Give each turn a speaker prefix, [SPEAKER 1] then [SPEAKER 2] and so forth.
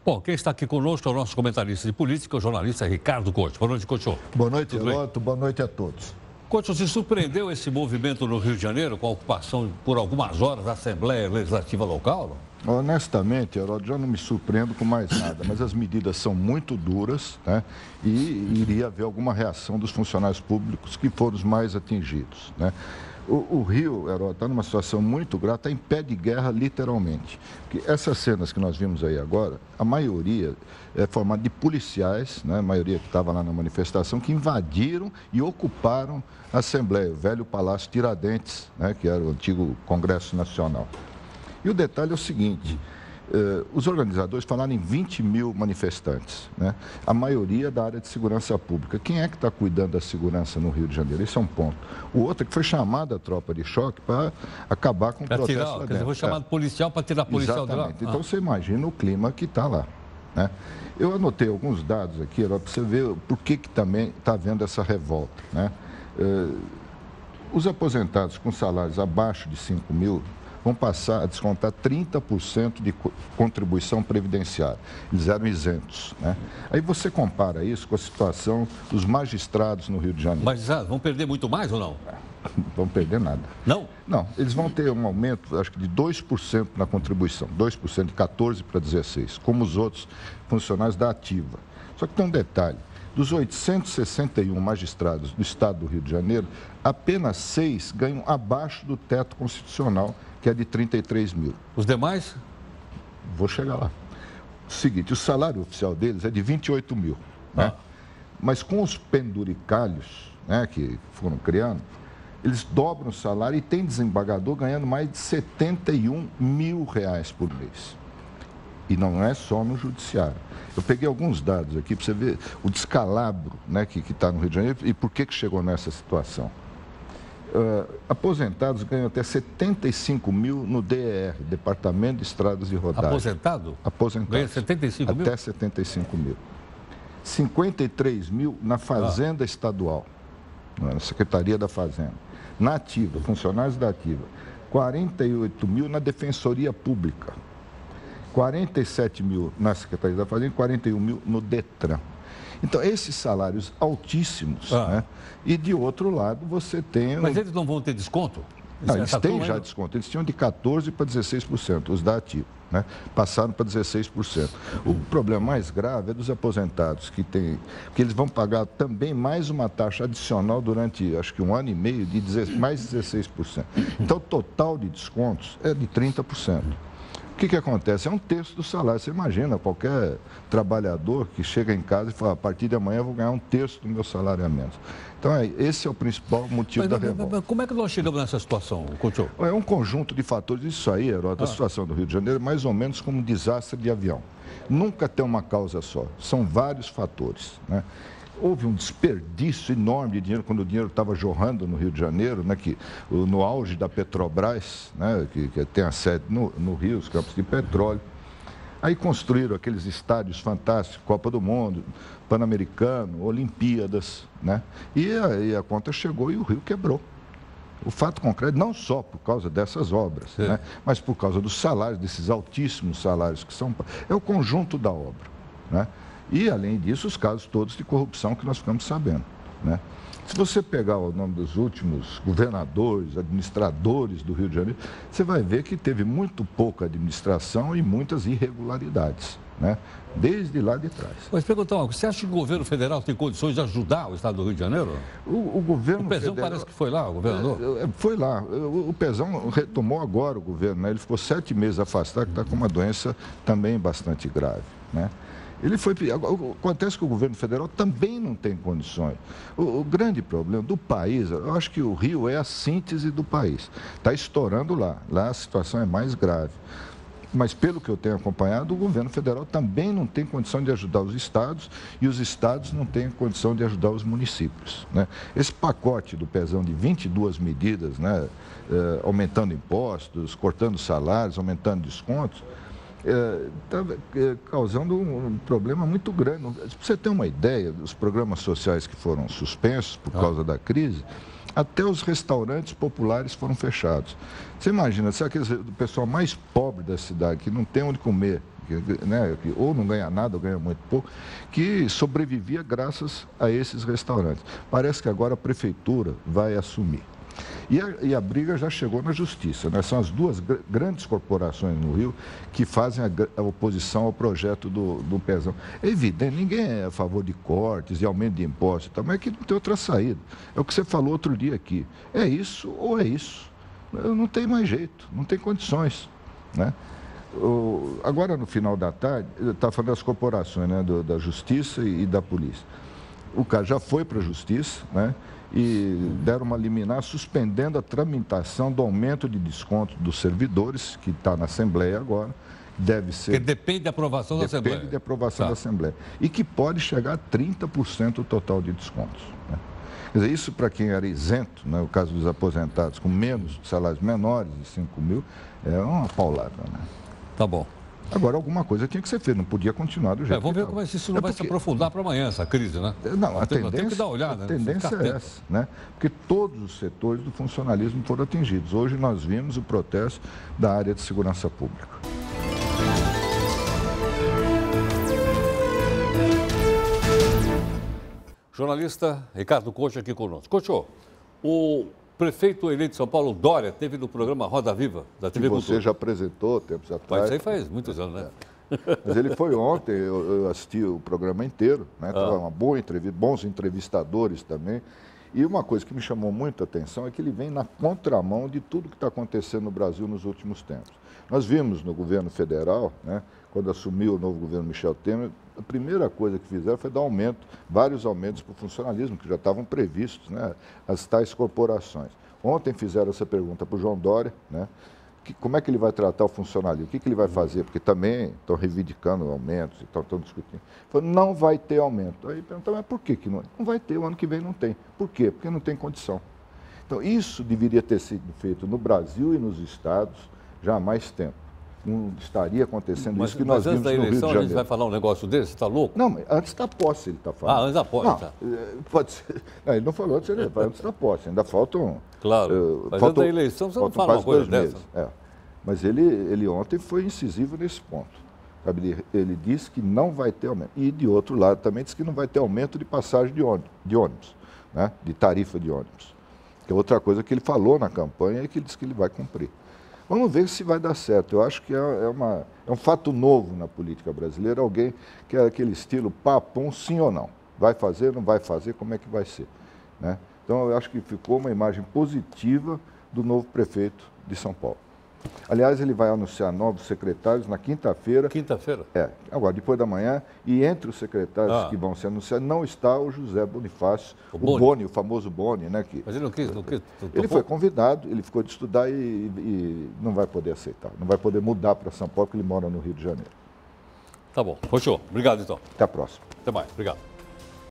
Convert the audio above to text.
[SPEAKER 1] Bom, quem está aqui conosco é o nosso comentarista de política, o jornalista Ricardo Couto. Boa noite, Couto.
[SPEAKER 2] Boa noite, Heroto. Boa noite a todos.
[SPEAKER 1] Couto, se surpreendeu esse movimento no Rio de Janeiro com a ocupação por algumas horas da Assembleia Legislativa local?
[SPEAKER 2] Honestamente, Heroto, já não me surpreendo com mais nada, mas as medidas são muito duras, né? E iria haver alguma reação dos funcionários públicos que foram os mais atingidos, né? O Rio, Heroto, está numa situação muito grave, está em pé de guerra, literalmente. Porque essas cenas que nós vimos aí agora, a maioria é formada de policiais, né? A maioria que estava lá na manifestação, que invadiram e ocuparam a Assembleia, o velho Palácio Tiradentes, né? Que era o antigo Congresso Nacional. E o detalhe é o seguinte, os organizadores falaram em 20 mil manifestantes, né? A maioria da área de segurança pública. Quem é que está cuidando da segurança no Rio de Janeiro? Esse é um ponto. O outro é que foi chamada a tropa de choque para acabar com o processo lá dentro.
[SPEAKER 1] Quer dizer, foi chamado policial para tirar policial de lá?
[SPEAKER 2] Exatamente. Então você imagina o clima que está lá, né? Eu anotei alguns dados aqui, para você ver por que também está havendo essa revolta, né? Os aposentados com salários abaixo de 5 mil vão passar a descontar 30% de contribuição previdenciária. Eles eram isentos, né? Aí você compara isso com a situação dos magistrados no Rio de Janeiro.
[SPEAKER 1] Magistrados vão perder muito mais ou não?
[SPEAKER 2] Não vão perder nada.
[SPEAKER 1] Não?
[SPEAKER 2] Não, eles vão ter um aumento, acho que de 2% na contribuição, 2% de 14% para 16%, como os outros funcionários da ativa. Só que tem um detalhe. Dos 861 magistrados do estado do Rio de Janeiro, apenas 6 ganham abaixo do teto constitucional, que é de 33 mil.
[SPEAKER 1] Os demais?
[SPEAKER 2] Vou chegar lá. O seguinte, o salário oficial deles é de 28 mil, né? Mas com os penduricalhos, né, que foram criando, eles dobram o salário e tem desembargador ganhando mais de 71 mil reais por mês. E não é só no judiciário. Eu peguei alguns dados aqui para você ver o descalabro, né, que está no Rio de Janeiro e por que chegou nessa situação. Aposentados ganham até 75 mil no DER, Departamento de Estradas e Rodagens.
[SPEAKER 1] Aposentado?
[SPEAKER 2] Aposentado.
[SPEAKER 1] Ganha 75 mil?
[SPEAKER 2] Até 75 mil. 53 mil na Fazenda Estadual, na Secretaria da Fazenda. Na Ativa, funcionários da Ativa. 48 mil na Defensoria Pública. 47 mil na Secretaria da Fazenda e 41 mil no DETRAN. Então, esses salários altíssimos, né? E de outro lado, você tem...
[SPEAKER 1] Mas eles não vão ter desconto?
[SPEAKER 2] Não, eles têm já desconto. Eles tinham de 14% para 16%, os da Ativa, né? Passaram para 16%. O problema mais grave é dos aposentados, que eles vão pagar também mais uma taxa adicional durante, acho que 1 ano e meio, de mais 16%. Então, o total de descontos é de 30%. O que acontece? É um terço do salário. Você imagina qualquer trabalhador que chega em casa e fala, a partir de amanhã eu vou ganhar um terço do meu salário a menos. Então, esse é o principal motivo da revolta.
[SPEAKER 1] Mas como é que nós chegamos nessa situação, Couto?
[SPEAKER 2] É um conjunto de fatores. Isso aí, Heródoto, a situação do Rio de Janeiro é mais ou menos como um desastre de avião. Nunca tem uma causa só. São vários fatores, né? Houve um desperdício enorme de dinheiro quando o dinheiro estava jorrando no Rio de Janeiro, né, no auge da Petrobras, né, que tem a sede no Rio, os campos de petróleo. Aí construíram aqueles estádios fantásticos, Copa do Mundo, Pan-Americano, Olimpíadas, né? E aí a conta chegou e o Rio quebrou. O fato concreto, não só por causa dessas obras, né, mas por causa dos salários, desses altíssimos salários que são... É o conjunto da obra, né? E, além disso, os casos todos de corrupção que nós ficamos sabendo, né? Se você pegar o nome dos últimos governadores, administradores do Rio de Janeiro, você vai ver que teve muito pouca administração e muitas irregularidades, né? Desde lá de trás.
[SPEAKER 1] Mas perguntar uma coisa, você acha que o governo federal tem condições de ajudar o estado do Rio de Janeiro?
[SPEAKER 2] O governo
[SPEAKER 1] o Pezão
[SPEAKER 2] federal,
[SPEAKER 1] parece que foi lá, o governador.
[SPEAKER 2] Foi lá. O Pezão retomou agora o governo, né? Ele ficou 7 meses afastado, que está com uma doença também bastante grave, né? Ele foi. Acontece que o governo federal também não tem condições. O grande problema do país, eu acho que o Rio é a síntese do país. Está estourando lá. Lá a situação é mais grave. Mas, pelo que eu tenho acompanhado, o governo federal também não tem condição de ajudar os estados e os estados não têm condição de ajudar os municípios, né? Esse pacote do Pezão de 22 medidas, né, aumentando impostos, cortando salários, aumentando descontos, está causando um problema muito grande. Para você ter uma ideia, dos programas sociais que foram suspensos por causa da crise, até os restaurantes populares foram fechados. Você imagina, se aquele pessoal mais pobre da cidade, que não tem onde comer, né, que ou não ganha nada ou ganha muito pouco, que sobrevivia graças a esses restaurantes. Parece que agora a prefeitura vai assumir. E a briga já chegou na justiça, né? São as duas grandes corporações no Rio que fazem a oposição ao projeto do Pezão. É evidente, ninguém é a favor de cortes e aumento de impostos, mas é que não tem outra saída. É o que você falou outro dia aqui. É isso ou é isso. Não tem mais jeito, não tem condições, né? Agora, no final da tarde, eu estava falando das corporações, né? Da Justiça e da Polícia. O caso já foi para a Justiça, né? E deram uma liminar suspendendo a tramitação do aumento de desconto dos servidores, que está na Assembleia agora, deve ser...
[SPEAKER 1] Porque depende da aprovação da Assembleia.
[SPEAKER 2] Depende da aprovação da Assembleia. E que pode chegar a 30% o total de descontos, né? Quer dizer, isso para quem era isento, né, o caso dos aposentados com menos salários menores de 5 mil, é uma paulada, né?
[SPEAKER 1] Tá bom.
[SPEAKER 2] Agora, alguma coisa tinha que ser feita, não podia continuar do jeito
[SPEAKER 1] Vamos ver como isso não vai se aprofundar para amanhã, essa crise, né?
[SPEAKER 2] Não,
[SPEAKER 1] tem que dar uma olhada.
[SPEAKER 2] A tendência é essa, né? Porque todos os setores do funcionalismo foram atingidos. Hoje nós vimos o protesto da área de segurança pública.
[SPEAKER 1] Jornalista Ricardo Cocho aqui conosco. Cocho, o prefeito eleito de São Paulo, Dória, esteve no programa Roda Viva, da TV Cultura.
[SPEAKER 2] Você já apresentou tempos atrás.
[SPEAKER 1] Mas isso aí faz muitos anos, né?
[SPEAKER 2] Mas ele foi ontem, eu assisti o programa inteiro, né? Uma boa entrevista, bons entrevistadores também. E uma coisa que me chamou muito a atenção é que ele vem na contramão de tudo que está acontecendo no Brasil nos últimos tempos. Nós vimos no governo federal, né, quando assumiu o novo governo Michel Temer, a primeira coisa que fizeram foi dar vários aumentos para o funcionalismo, que já estavam previstos, né, as tais corporações. Ontem fizeram essa pergunta para o João Dória, né, como é que ele vai tratar o funcionalismo, o que ele vai fazer, porque também estão reivindicando aumentos, estão discutindo. Falou, não vai ter aumento. Aí perguntaram, mas por que não? Não vai ter, o ano que vem não tem. Por quê? Porque não tem condição. Então, isso deveria ter sido feito no Brasil e nos estados já há mais tempo. Não estaria acontecendo isso que nós vimos no Rio de Janeiro. Mas antes da eleição a gente
[SPEAKER 1] vai falar um negócio desse? Você está louco?
[SPEAKER 2] Não, antes da posse ele está falando.
[SPEAKER 1] Antes da posse,
[SPEAKER 2] não,
[SPEAKER 1] tá.
[SPEAKER 2] Pode ser. Não, ele não falou antes da posse, ainda faltam...
[SPEAKER 1] Claro, mas antes da eleição você não fala uma coisa dessa.
[SPEAKER 2] Mas ele ontem foi incisivo nesse ponto. Sabe? Ele disse que não vai ter aumento. E, de outro lado, também disse que não vai ter aumento de passagem de ônibus, né? De tarifa de ônibus. Que é outra coisa que ele falou na campanha e que ele disse que ele vai cumprir. Vamos ver se vai dar certo. Eu acho que é um fato novo na política brasileira, alguém que é aquele estilo papum, sim ou não. Vai fazer, não vai fazer, como é que vai ser, né? Então, eu acho que ficou uma imagem positiva do novo prefeito de São Paulo. Aliás, ele vai anunciar novos secretários na quinta-feira.
[SPEAKER 1] Quinta-feira?
[SPEAKER 2] Agora, depois da manhã. E entre os secretários que vão ser anunciados não está o José Bonifácio, o Boni, o famoso Boni, né?
[SPEAKER 1] Mas ele não quis.
[SPEAKER 2] Ele foi convidado, ele ficou de estudar e não vai poder aceitar. Não vai poder mudar para São Paulo, porque ele mora no Rio de Janeiro.
[SPEAKER 1] Tá bom. Fechou. Obrigado, então.
[SPEAKER 2] Até a próxima.
[SPEAKER 1] Até mais. Obrigado.